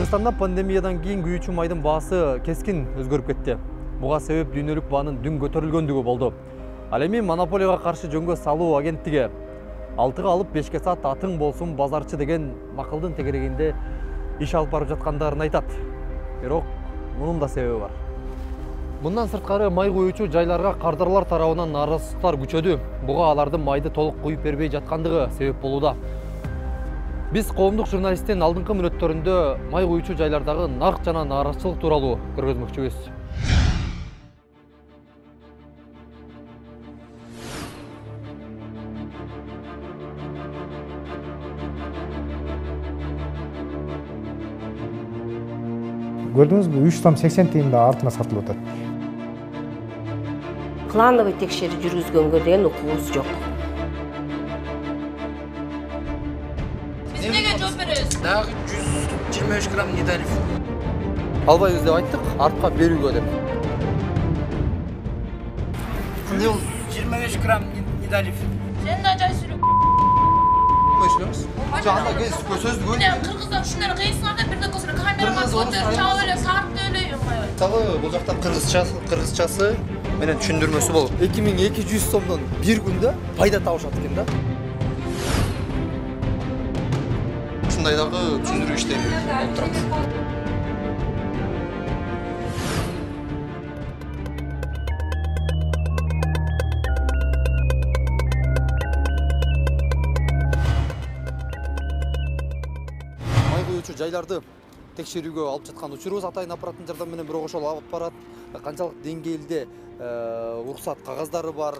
Кыргызстанда пандемиядан кийин күйүүчү майдын баасы кескин өзгөрүп кетти. Буга себеп дүйнөлүк баанын дүн көтөрүлгөндүгү болду. Ал эми монополияга каршы жөнгө салуу агенттиги 6-га алып 5-ке сат атың болсун базарчы деген макалдын тегерегинде иш алып барып жаткандарын айтат. Бирок мунун да себеби бар. Мындан сырткары май куюучу жайларга кардарлар тарабынан нааразычылыктар күчөдү. Буга алардын майды толук куюп бербей жаткандыгы себеп болууда. Биз коомдук журналисттин алдыңкы мүнөттөрүндө май куюучу жайлардагы нарк жана нааразычылык тууралуу көргөзмөкчүбүз. Gördünüzбү 3,80 тыйында артына сатылып атат. Плановый текшерүү жүргүзгөнгө деген укугубуз жок. Биз неге жооп беребиз? Дагы 125 грамм недалив. Албайбыз деп айттык, артка берүүгө деп. 125 грамм недалив. Сен да жайсырып. Көшүрөбүз. Жана сөздү Мына кыргыздар ушундай кыйынсыңар да бирден көсөрө камерага көтөрүп чалып эле тартып эле койгой. Мисалы бул жакта кыргызчасы менен түшүндүрмөсү болуп 2200 сомдон бир күндө пайда табышат экен да. Ушундай дагы түшүндүрүү иштери болуп турат. Май куюучу жайларды текшерүүгө алып жаткан учурубуз атайын аппараттын жардамы менен бирок ошол аппарат канчалык деңгээлде уруксат кагаздары бар,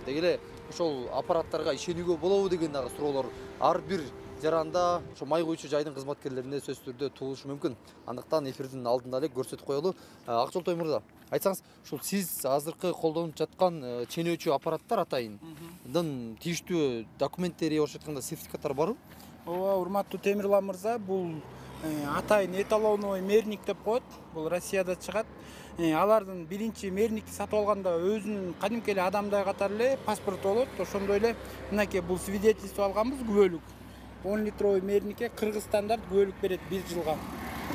деги эле ошол аппараттарга ишенүүгө болобу деген дагы суроолор ар бир жаранда ошо май куюучу жайдын кызматкерлерине сөзсүз түрдө туулушу мүмкүн. Андыктан эфирдин алдында эле көрсөтүп коелу. Акжолтой мырза, айтсаңыз, ушул сиз азыркы колдонуп жаткан ченөөчү аппараттар атайындын тийиштүү документтери болуп жатканда сертификаттар барбы? Ооба, урматтуу Темирлан мырза, бул атайын эталонный мерник деп коет. Бул Россияда чыгат. Алардын биринчи мерникти сатып алганда өзүнүн кадимки эле адамдай катары эле паспорт болот. Ошондой эле мынакей бул свидетельство алганбыз күбөлүк. 10 литровый мерникке Кыргыз стандарт күбөлүк берет 1 жылга.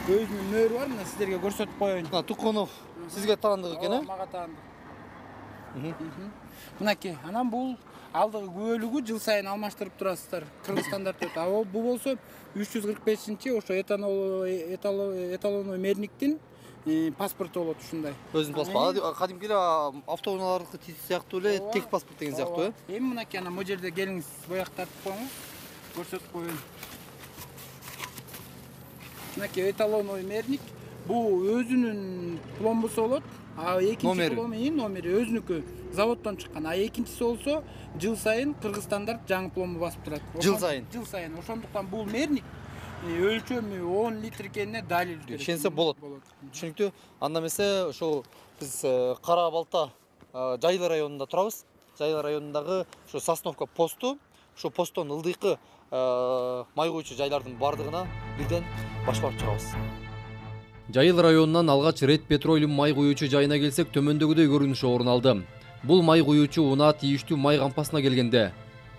Өзүнүн мөөрү бар, мына сиздерге көрсөтүп коеюн. Тукунов сизге таандык экен, э? Мага таандык. Мынакей, анан бул алдыгы күбөлүгү жыл сайын алмаштырып турасыздар. Кыргыз стандарт өтө. А бул болсо 345-чи ошо эталонный мерниктин паспорту болот ушундай. Өзүнүн паспорту. Кадимки эле автоунаалардыкы сыяктуу эле тек паспорт деген сыяктуу, э? Эми мынакей ана могу жерде келиңиз, бояк тартып коюңуз. Көрсөтүп коеюн. Мынакей эталонный мерник. Бул өзүнүн пломбусу болот. А экинчи номери өзүнүкү заводдон чыккан. А экинчиси болсо жыл сайын Кыргыз стандарт жаңы пломбу басып турат. Жыл сайын. Жыл сайын. Ошондуктан бул мерник өлчөмү 10 литр экенине далил берет. Ишенсе болот. Түшүнүктүү. Анда эмесе ошол биз Кара Балта Жайлы районунда турабыз. Жайлы районундагы ошо Сосновка посту, ошо посттон ылдыйкы май куюучу жайлардын бардыгына бирден башпап чыгабыз. Жайыл районунан алгач Ред Петролиум май куюучу жайына келсек, төмөндөгүдөй көрүнүш орун алды. Бул май куюучу унаа тийиштүү май кампасына келгенде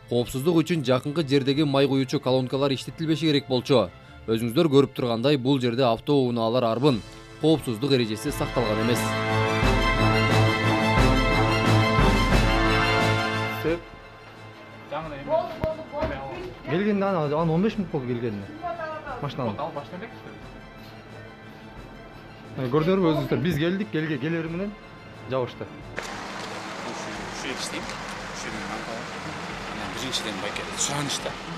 коопсуздук үчүн жакынкы жердеги май куюучу колонкалар иштетилбеши керек болчу. Өзүңүздөр көрүп тургандай, бул жерде автоунаалар арбын, коопсуздук эрежеси сакталган эмес. Келгенде аны 15 мүнөт болду келгенине. Машинаны. Ал баштан элек. Көрдүңөрбү өзүңүздөр, биз келдик, келери менен жабышты.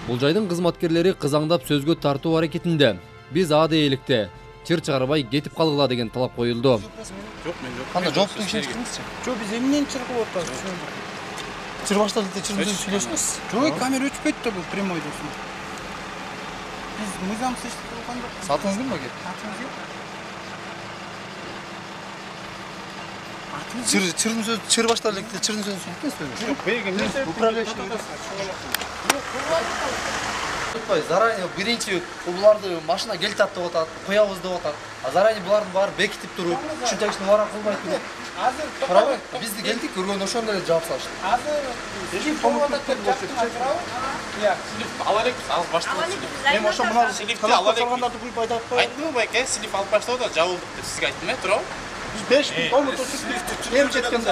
Бул жайдын кызматкерлери кызаңдап сөзгө тартуу аракетинде. Биз дейеликте чыр чыгарбай кетип калгыла деген талап коюлду. Жок, мен жок. Кандай жооптун ишин чыктыңызчы? Жок, биз эмнени чыр кылып атабыз? Чыр башталды, чырды сүйлөшүңүз. Жок, камера өчүп кетти бул прямой досун. Биз мыйзамсыз иштеп калган жок. Сатыңыз кимге? Атыңыз кем? Чыр башталды, чырдын сөзүн сүйлөшүңүз. Жок, бегин управляющий. Заранее биринчи буларды машина келтат деп атат, коябыз деп атат. Заранее булардын баары бекитип туруп, ушунчалык бара кылбай туруп. Азыр токтобой. Бизди келдик, көргөн ошондой эле жаап салышты. Азыр Иә. Слив ала элекпиз, алып баштабыз. Мен ошо мына Сливти ала элекпиз. салгандарды куюп айтып атпайбы? Айттым байке, слив алып баштабыз да жабылды деп сизге айттым, туурабы? Биз 5 тонна тушуп эм жеткенде.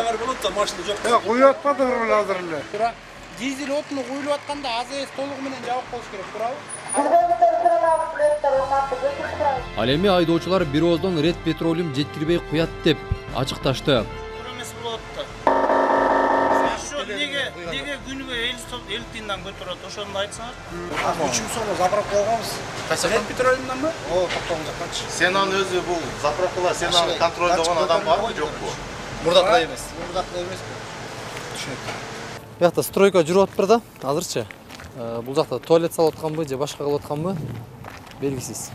Куюп атпадыңарбы азыр эле? Туура. Дизель отуну куюлуп атканда АЗС толугу менен жабык болуш керек, туурабы? Ал эми айдоочулар бир ооздон Red Petroleum жеткирбей куят деп ачыкташты. Туура эмес болот да. Ошо неге күнүгө 50 тиындан көтөрөт, ошону айтсаңар. 300 сомго заправка алганбыз. Red Petroleum'dan mı? О, токтогон жакканчы. Сен аны өзү бул заправкалар, сен аны контролдогон адам барбы, жокпу? Мурдактай эмес. Мурдактай эмес. Түшүнөт. Биякта стройка жүрүп атпыр да, азырчы. Бул жакта туалет салып атканбы же башка кылып атканбы белгисиз.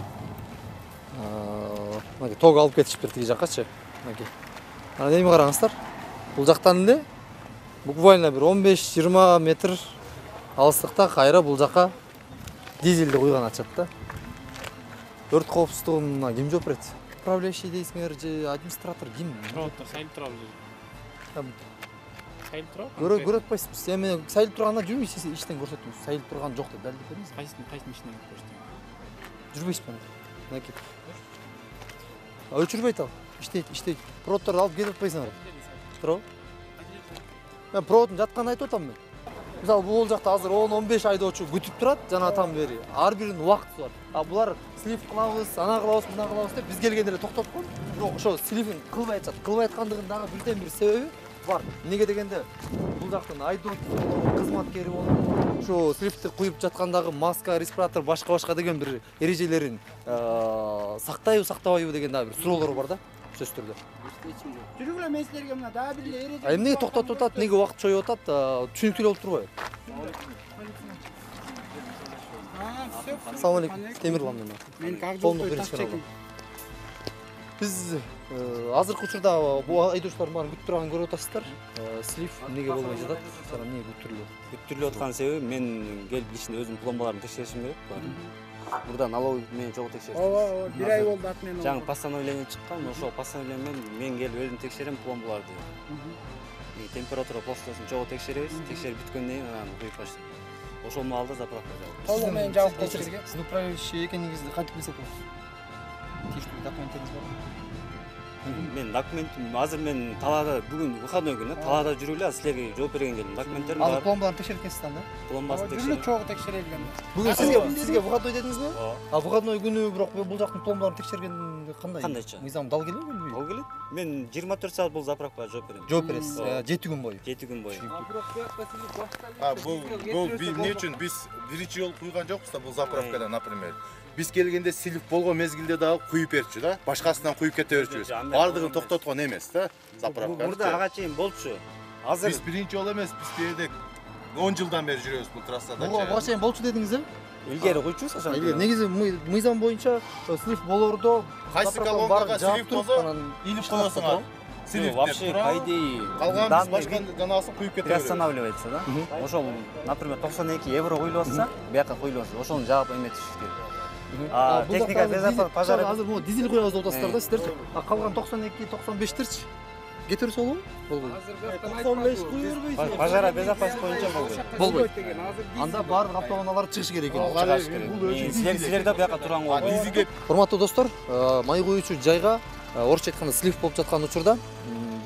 Мына тог алып кетишиптир тиги жаккачы. Мына. Ана эми караңыздар. Бул жактан эле буквально бир 15-20 метр алыстыкта кайра бул жака дизелди куйган атышат да. Өрт коопсуздугуна ким жооп берет? Управляющий дейсиңер же администратор ким? Тұрады, сайылып тұрады. Сайылып тұрады? Көрөт атпайсызбы? Эми сайылып турганда жүрбөйсүз, иштен көрсөтүңүз. Сайылып турган жок деп далилдеп бериңиз. Қайсының ішінен көрсетейін? Жүрбөйсүзбү? Мынакей. Өчүрбөйт ал. Иштейт. Проводторду алып кетип атпайсыңар. Туурабы? Мен проводун жатканын айтып атам мен. Мисалы бул жакта азыр 10-15 айдоочу күтүп турат, жана атам бери. Ар биринин убакыты бар. А булар слив кылабыз, ана кылабыз, мына кылабыз деп биз келгенде эле токтоткон. Бирок ошо сливин кылбай атат. Кылбай аткандыгын дагы бирден бир себеби бар. Неге дегенде бул жактын айдоочу кызматкери болуп, ошо сливти куюп жаткандагы маска, респиратор, башка деген бир эрежелерин сактайбы, сактабайбы деген дагы бир суроолор бар да. Сөз түрдө. Жүргүлө мен силерге мына дагы бир эле эреже. Эмнеге токтотуп атат, неге убакыт чоюп атат, түшүнүктүү болуп турбайбы? Assalamu alaikum. Темирлан мен. Мен как Колдук беришкен. Биз азыркы учурда бул айдоочулардын баарын күтүп турганын көрүп атасыздар. Слив эмнеге болбой жатат? Жана эмнеге күттүрүлөт? Күттүрүлүп аткан себеби мен келип ичинде өзүмдүн пломбаларымды текшеришим керек. Бурда налог менен чогуу текшердим. Ооба, бир ай болду ат менен. Жаңы постановление чыккан, ошол постановление мен келип өзүм текшерем пломбаларды. Температура плоскостун чогуу текшеребиз, текшерип бүткөндөн кийин анан куюп баштайбыз. Ошол маалда заправка жабылат. Толугу менен жабык болуш керек. Сиз управляющий экениңизди кантип билсек болот? Тийиштүү документтериңиз барбы? Мен документим азыр мен талаада бүгүн выходной күнү талаада жүрүп эле силерге жооп берген келдим. Документтерим бар. Азыр пломбаларды текшерип кетсиз да? Пломбасын Жүрүлө текшерем. чогуу текшерилген. Бүгүн сизге выходной дедиңизби? А выходной күнү бирок бул жактын пломбаларын текшерген кандай? Кандайча? Мыйзам дал келеби келбейби? Ал келет. Мен 24 саат бул заправкага жооп берем. Жооп бересиз. 7 күн бою. 7 күн бою. Бул эмне үчүн биз биринчи жолу куйган жокпуз да бул заправкада, например. Биз келгенде слив болгон мезгилде дагы куюп берчү да. Башкасынан куюп кете берчүбүз. Бардыгын токтоткон эмес да заправка. Мурда ага чейин болчу. Азыр Биз биринчи жолу эмес, биз бу жерде 10 жылдан бери жүрөбүз бул трассада. Буга чейин болчу дедиңиз, илгери куйчубуз ошондо. Негизи мыйзам боюнча слив болоордо Кайсы колонкага слив болсо илип коесуңар. Слив вообще по идее калган биз башка жанагасын куюп кете беребиз. приостанавливается, да? Ошол, например, 92 евро куюлуп атса, бияка куюлуп атса, ошону жаап эметиш керек. Техника безопасности пожар. Азыр могу дизель куябыз деп атасыздар да сиздерчи. А калган 92-95терчи кетип берсе болобу? Болбойт. 95 куюп бербейсиз. Пожара безопасность боюнча Болбойт. Анда баардык автоунаалар чыгышы керек экен. Силер да бияка турган Бизге Урматтуу достор, май куюучу жайга орусча айтканда слив болуп жаткан учурда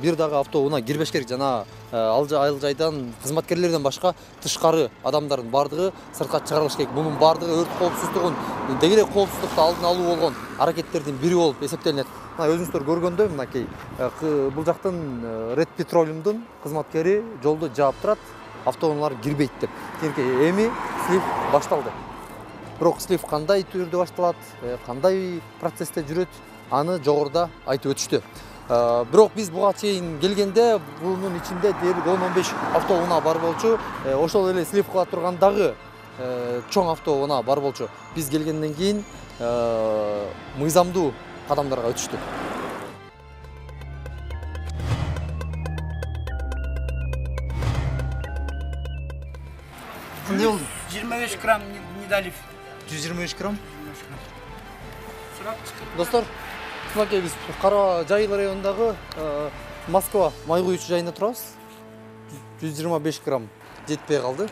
бир дагы автоунаа кирбеш керек. Жана ал жайдан кызматкерлерден башка тышкары адамдардын баардыгы сыртка чыгарылыш керек. Мунун баардыгы өрт коопсуздугун деги эле коопсуздукту алдын алуу болгон аракеттердин бири болуп эсептелинет. Мына өзүңүздөр көргөндөй мынакей бул жактын Red Petroleum'дун кызматкери жолду жаап турат, автоунаалар кирбейт деп. Эми слив башталды. Бирок слив кандай түрдө башталат, кандай процессте жүрөт, аны жогоруда айтып өтүштү. Бирок биз буга чейин келгенде бунун ичинде дээрлик 10-15 автоунаа бар болчу. Ошол эле слив кыла турган дагы чоң автоунаа бар болчу. Биз келгенден кийин мыйзамдуу кадамдарга өтүштүк. Кандай болду? 25 грамм недолив. 123 грамм. Достор, мынакей биз Кара Жайыл районундагы Москва май куюучу жайында турабыз. 125 грамм жетпей калды.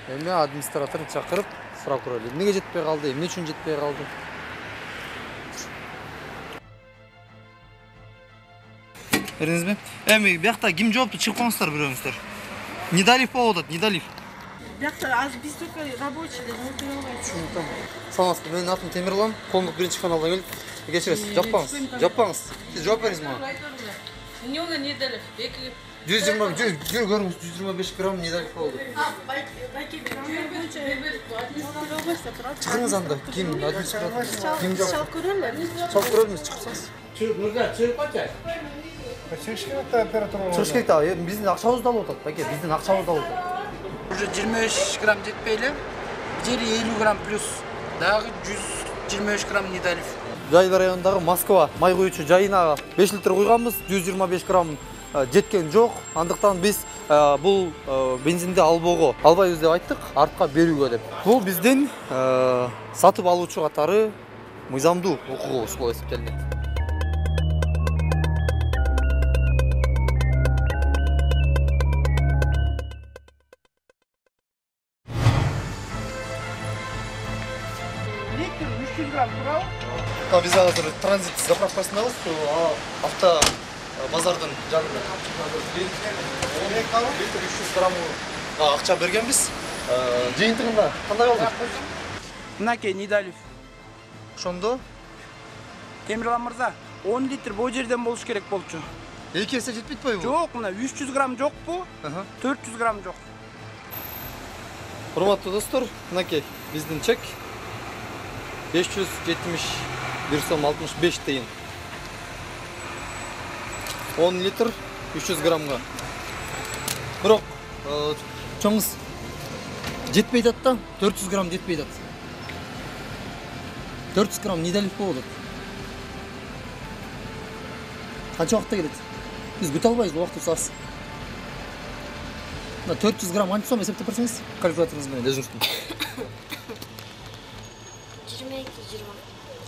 Эми администраторун чакырып сурап көрөлү. Эмнеге жетпей калды? Эмне үчүн жетпей калды? Көрдүңүзбү? Эми биякта ким жоопту чыгып коңуздар бирөөңүздөр. Недалив болуп атат, Недалив. Биякта аз биз только рабочийлер өтө албайт. Саламатсызбы, менин атым Темирлан, коомдук биринчи каналдан келип. Кечиресиз, жаппаңыз. Сиз жооп бериңиз мага. Эмне Недалив? 125 грамм Недалив болду. Чыгыңыз анда, ким администратор? Ким жооп? Чалып көрөлү. Чалып көрөлүңүз, чыксаңыз. Чыгыш керек да оператор. Чыгыш керек да, биздин акчабызды алып атат, баке, биздин акчабызды алып атат. Уже 25 грамм жетпей эле. Жери 50 грамм плюс. Дагы 125 грамм Недалив. Жайыл районундагы Москва май куючу жайына 5 литр куйганбыз, 125 грамм жеткен жок. Андыктан биз бул бензинди албайбыз деп айттык, артка берүүгө деп. Бул биздин сатып алуучу катары мыйзамдуу укугубуз болуп эсептелинет. Литр 300 грамм турабы? Биз азыр транзит заправкасындабыз, авто базардын жанында. Литр 300 грамм акча бергенбиз. Жыйынтыгында кандай болду? Мынакей Недалив. Ошондо Темирлан мырза, 10 литр бул жерден болуш керек болчу. эки эсе жетпейт бул? Жок, мына 300 грамм жокпу? 400 грамм жок. Урматтуу достор, мынакей биздин чек 571 сом 65 тыйын. 10 литр 300 граммга. Бирок чоңуз жетпей атат да, 400 грамм жетпей атат. 400 грамм Недалив болуп атат. Канча убакытта келет? Биз күтө албайбыз, убакыт аз. 400 грамм канча сом эсептеп берсеңиз, калькуляторуңуз менен өзүңүздүн. 22-20.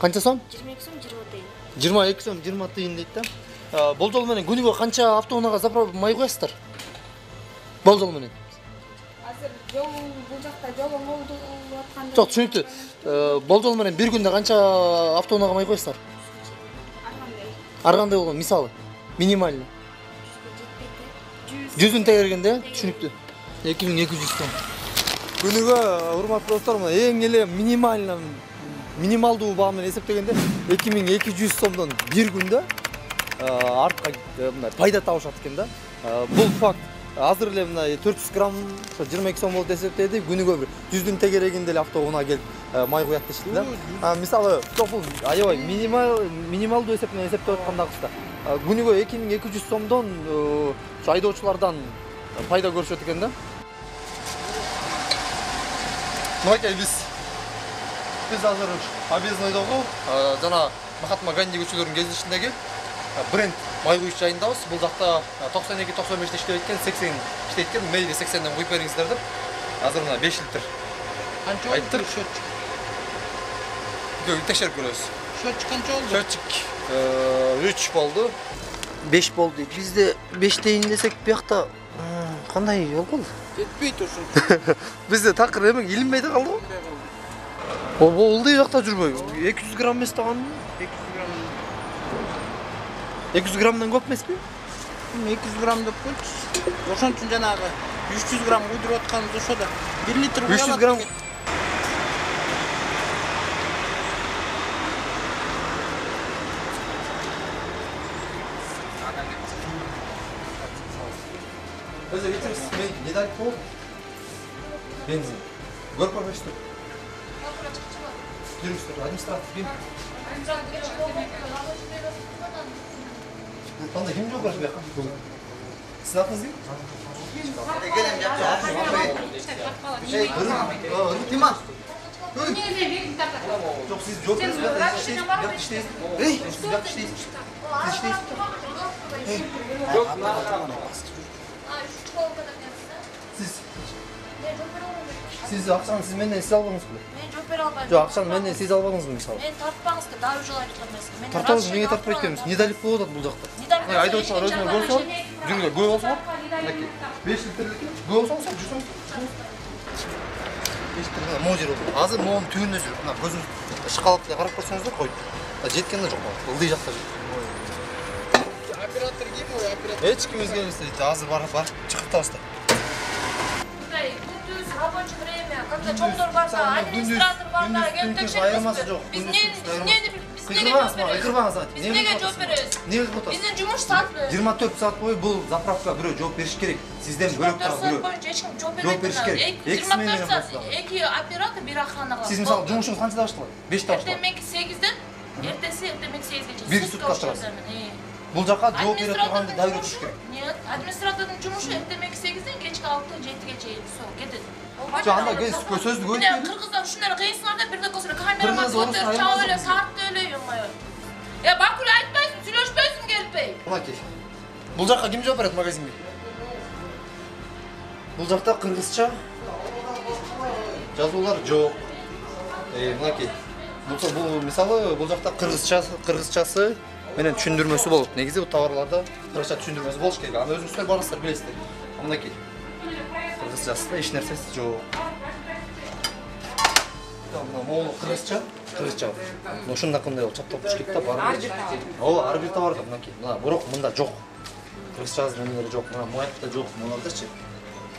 Канча сом? 22 сом 20 тыйын. 22 сом 20 тыйын дейт да. Болжол менен күнүгө канча автоунаага заправ май коесуздар? Болжол менен. Азыр жол бул жакта жол оңолду атканда. Жок, түшүнүктүү. Болжол менен бир күндө канча автоунаага май коесуздар? Ар кандай болгон, мисалы, минимально. 100-ün тегергенде, түшүнүктүү. 2200 сом. Күнүгө, урматтуу достор, эң эле минималдуу баа менен эсептегенде 2200 сомдон бир күндө артка пайда табышат экен да. Бул факт. Азыр эле мына 400 грамм 22 сом болуп эсептеди, күнүгө бир 100-ün тегерегинде эле автоунаа келип май куят дешти да. Мисалы, жок бул аябай минималдуу эсеп менен эсептеп атканда кызда. Күнүгө 2200 сомдон айдоочулардан пайда көрүшөт экен да. Мынакей биз азыр объездойдогу жана Махатма Ганди көчөлөрүнүн кезишиндеги бренд май куюш жайындабыз. Бул жакта 92-95 иштеп кеткен, 80 иштейт экен. Мейли 80ден куюп бериңиздер деп. Азыр мына 5 литр. Канча айттык? Текшерип көрөбүз. Счетчик канча болду? Счетчик 3 болду. 5 болду дейт. Бизде 5 тейин десек, биякта кандай болгон? Жетпейт ошо. Бизде такыр эме илинбей да калды го. Болду биякта жүрбөй. 200 грамм эмес таган. 200 граммдан көп эмеспи? 200 грамм деп койчу. Ошон үчүн жанагы 300 грамм куйдуруп атканыбыз ошо да. 1 литр куя 300 грамм. Өзі кетірсіз, мен Недалив болып? Бензин. Көріп көрмешті? Жүріңіздер, администратор кім? Онда кім жоқ көріп бияққа? Сіздің атыңыз кім? Тиман! Жоқ, сіз жоқ көріп бияққа іштейсіз? Ей, сіз бияққа іштейсіз? Сіз іштейсіз? Жоқ, Siz akşam siz menden siz almadınız mı? Мен жооп бере албайм. Жоқ, ақшаны менден siz албадыңыз мı мысалы? Мен тартпаңыз деп дагы жол айтып эмес. Мен Тартабыз, неге тартпайт дейміз? Недалив болуп атат бул жакта. Айдоочулар өзүнө көрсөңөр, жүгүнгө көө болсоңор, 5 литрлик көө болсоңуз, жүрсөңүз. могу жер болду. Азыр моунун түбүндө жүрүп, мына көзүңүз ышкалып эле карап көрсөңүздөр койду. Жеткен да жок. Ылдый жакта жүр. Оператор ким ой, оператор? Эч ким өзгөрбөйт. Азыр барып чыгып атабыз да. Күндүз рабочий время, когда чоңдор барса, администратор барда, келип текшербейсизби? Биз неге жооп беребиз? Биздин жумуш сааты 24 саат бою бул заправка бирөө жооп бериш керек. Сизден бөлөк тарап бирөө. Эч ким жооп Жооп бериш керек. 24 саат эки оператор бир охрана кылат. Сиз мисалы жумушуңуз канчада башталат? 5те башталат. Эртең 8-ден, эртеси эртең 8-ге Бир сутка турасыз. Бул жака жооп бере турганда давир өтүш керек. Нет, администратордун жумушу эртең 8-ден кечки 6-7ге чейин кетет. Анда сөздү көп. Кыргыздар ушундай кыйынсыңар да бирде көсөрө камераман көтөрүп чабып эле тартып эле юмай. Бакули айтпайсың, сүйлөшпөйсүң келбей. Мынакей. Бул жака ким жооп берет магазинге? Бул жакта кыргызча жазуулар жок. Мынакей. Бул мисалы бул жакта кыргызчасы менен түшүндүрмөсү болот. Негизи бул товарларда кыргызча түшүндүрмөсү болуш керек. Аны өзүңүздөр барасыздар билесиздер. Мынакей. Кыргызчасы эч нерсеси жок. Могул кыргызча. Ушундай кандай болуп чаптап туруш керек да баары. Ооба, ар бир товарда мынакей. Мына бирок мында жок. Кыргызча немелери жок. Мына моякта жок, муналардачы.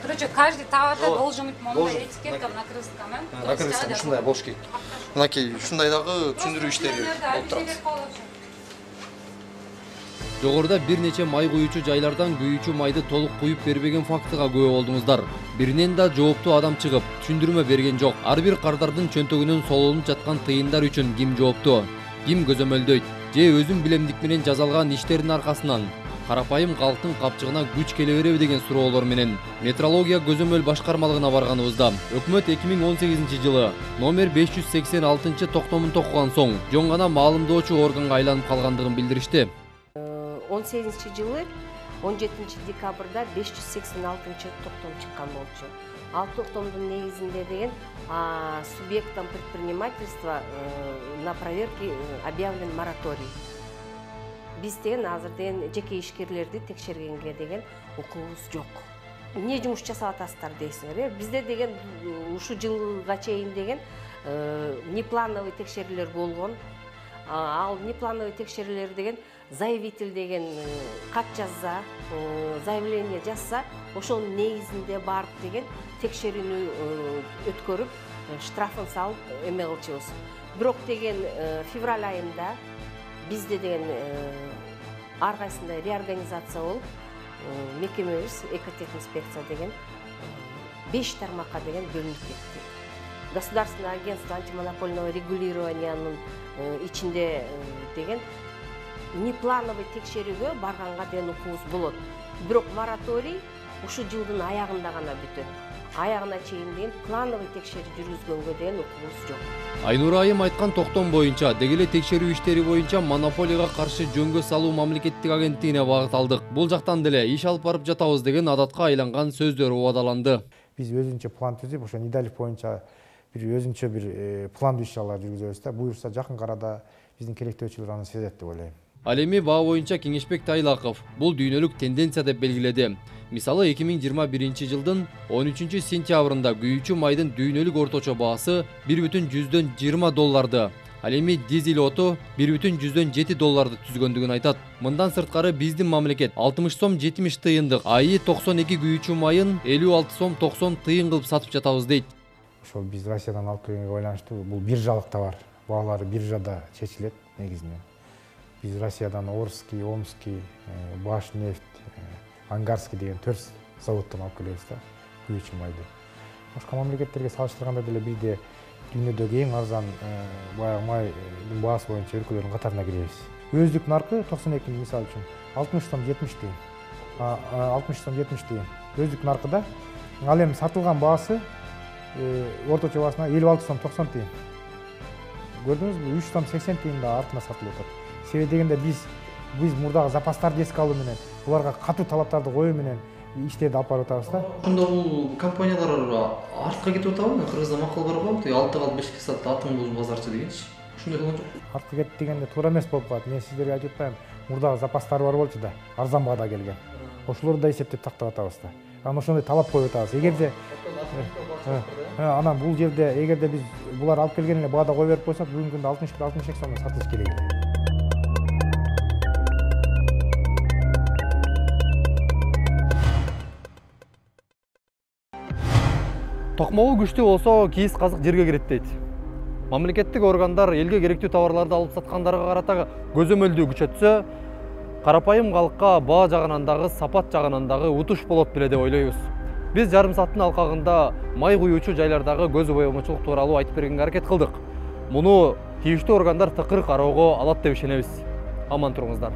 Короче, каждый товарда должен быть мондай этикетка на кыргызском, На кыргызском ушундай болуш керек. Мынакей, ушундай дагы түшүндүрүү иштери болуп турат. Жогоруда бир нече май куючу жайлардан күйүүчү майды толук куюп бербеген фактыга күбө болдуңуздар. Биринен да жооптуу адам чыгып, түшүндүрмө берген жок. Ар бир кардардын чөнтөгүнөн солонуп жаткан тыйындар үчүн ким жооптуу, ким көзөмөлдөйт, же өзүн билемдик менен жасалган иштердин аркасынан карапайым калктын капчыгына күч келе береби деген суроолор менен метрология көзөмөл башкармалыгына барганыбызда өкмөт 2018 жылы номер 586 токтомун токуган соң жөн гана маалымдоочу органга айланып калгандыгын билдиришти. 18 жылы 17 декабрда 586 токтом чыккан болчу. Ал токтомдун негизинде деген субъектам предпринимательства на проверке объявлен мораторий. Биз деген азыр деген жеке ишкерлерди текшергенге деген укугубуз жок. Эмне жумуш жасап атасыздар дейсиңер? Бизде деген ушу жылга чейин деген неплановый текшерүүлөр болгон. Ал неплановый текшерүүлөр деген заявитель деген кат жазса, заявление жазса, ошонун негизинде барып деген текшерүүнү өткөрүп, штрафын салып эме кылчубуз. Бирок деген февраль айында бизде деген ар кайсында реорганизация болуп, мекемебиз экотехинспекция деген 5 тармакка деген бөлүнүп кетти. Государственное агентство антимонопольного регулированиянын ичинде деген неплановый текшерүүгө барганга деген укугубуз болот. Бирок мораторий ушу жылдын аягында гана бүтөт. Аягына чейин деген плановый текшерүү жүргүзгөнгө деген укугубуз жок. Айнура айым айткан токтом боюнча дегеле текшерүү иштери боюнча монополияга каршы жөнгө салуу мамлекеттик агенттигине багыт алдык. Бул жактан деле иш алып барып жатабыз деген адатка айланган сөздөр убадаланды. Биз өзүнчө план түзүп, ошо Нидалев боюнча бир өзүнчө бир план ишалар жүргүзөбүз да. Буюрса жакын арада биздин керектөөчүлөр аны сезет деп ойлойм. Ал эми баа боюнча Кеңешбек Тайлаков бул дүйнөлүк тенденция деп белгиледи. Мисалы 2021 жылдын 13 сентябрында күйүүчү майдын дүйнөлүк орточо баасы $1,20, ал эми дизель оту $1,7 түзгөндүгүн айтат. Мындан сырткары биздин мамлекет 60 сом 70 тыйындык айы 92 күйүүчү майын 56 сом 90 тыйын кылып сатып жатабыз дейт. Ошол биз Россиядан алып келгенге байланыштуу бул биржалык товар. Баалары биржада чечилет негизинен. Биз Россиядан Орский, Омский, Башнефть, Ангарский деген 4 заводдон алып келебиз да, күйүүчү майды. Башка мамлекеттерге салыштырганда деле бизде дүйнөдөгү эң арзан баягы майдын баасы боюнча өлкөлөрдүн катарына киребиз. Өздүк наркы 92 мисалы үчүн 60 сом 70 тыйын. 60 сом 70 тыйын. Өздүк наркыда ал эми сатылган баасы орточо баасына 56 сом 90 тыйын. Көрдүңүзбү? 3 сом 80 тыйын да артына сатылып атат. Себеби дегенде биз мурдагы запастарды эске алуу менен, буларга катуу талаптарды коюу менен иштерди алып барып атабыз да. Ошондо бул компаниялар артка кетип атабы? Кыргызда макал бар го, тиги 6 калып 5 сатты, атың боз базарчы дегенчи. Ошондой болгон жок. Артка кетти дегенде туура эмес болуп калат. Мен сиздерге айтып атпайм, мурдагы запастары бар болчу да, арзан баада келген. Ошолорду да эсептеп тактап атабыз да. Анан ошондой талап коюп атабыз. Эгерде Анан бул жерде эгерде биз булар алып келген эле баада кое берип койсок, бүгүнкү күндө 61-62 сомдо сатылыш керек. Токмогу күчтүү болсо кийиз казык жерге кирет дейт. Мамлекеттик органдар элге керектүү товарларды алып саткандарга карата көзөмөлдүү күчөтсө, карапайым калкка баа жагынан дагы, сапат жагынан дагы утуш болот беле деп ойлойбуз. Биз жарым сааттын алкагында май куюучу жайлардагы көз боемочулук тууралуу айтып бергенге аракет кылдык. Муну тийиштүү органдар тыкыр кароого алат деп ишенебиз. Аман туруңуздар.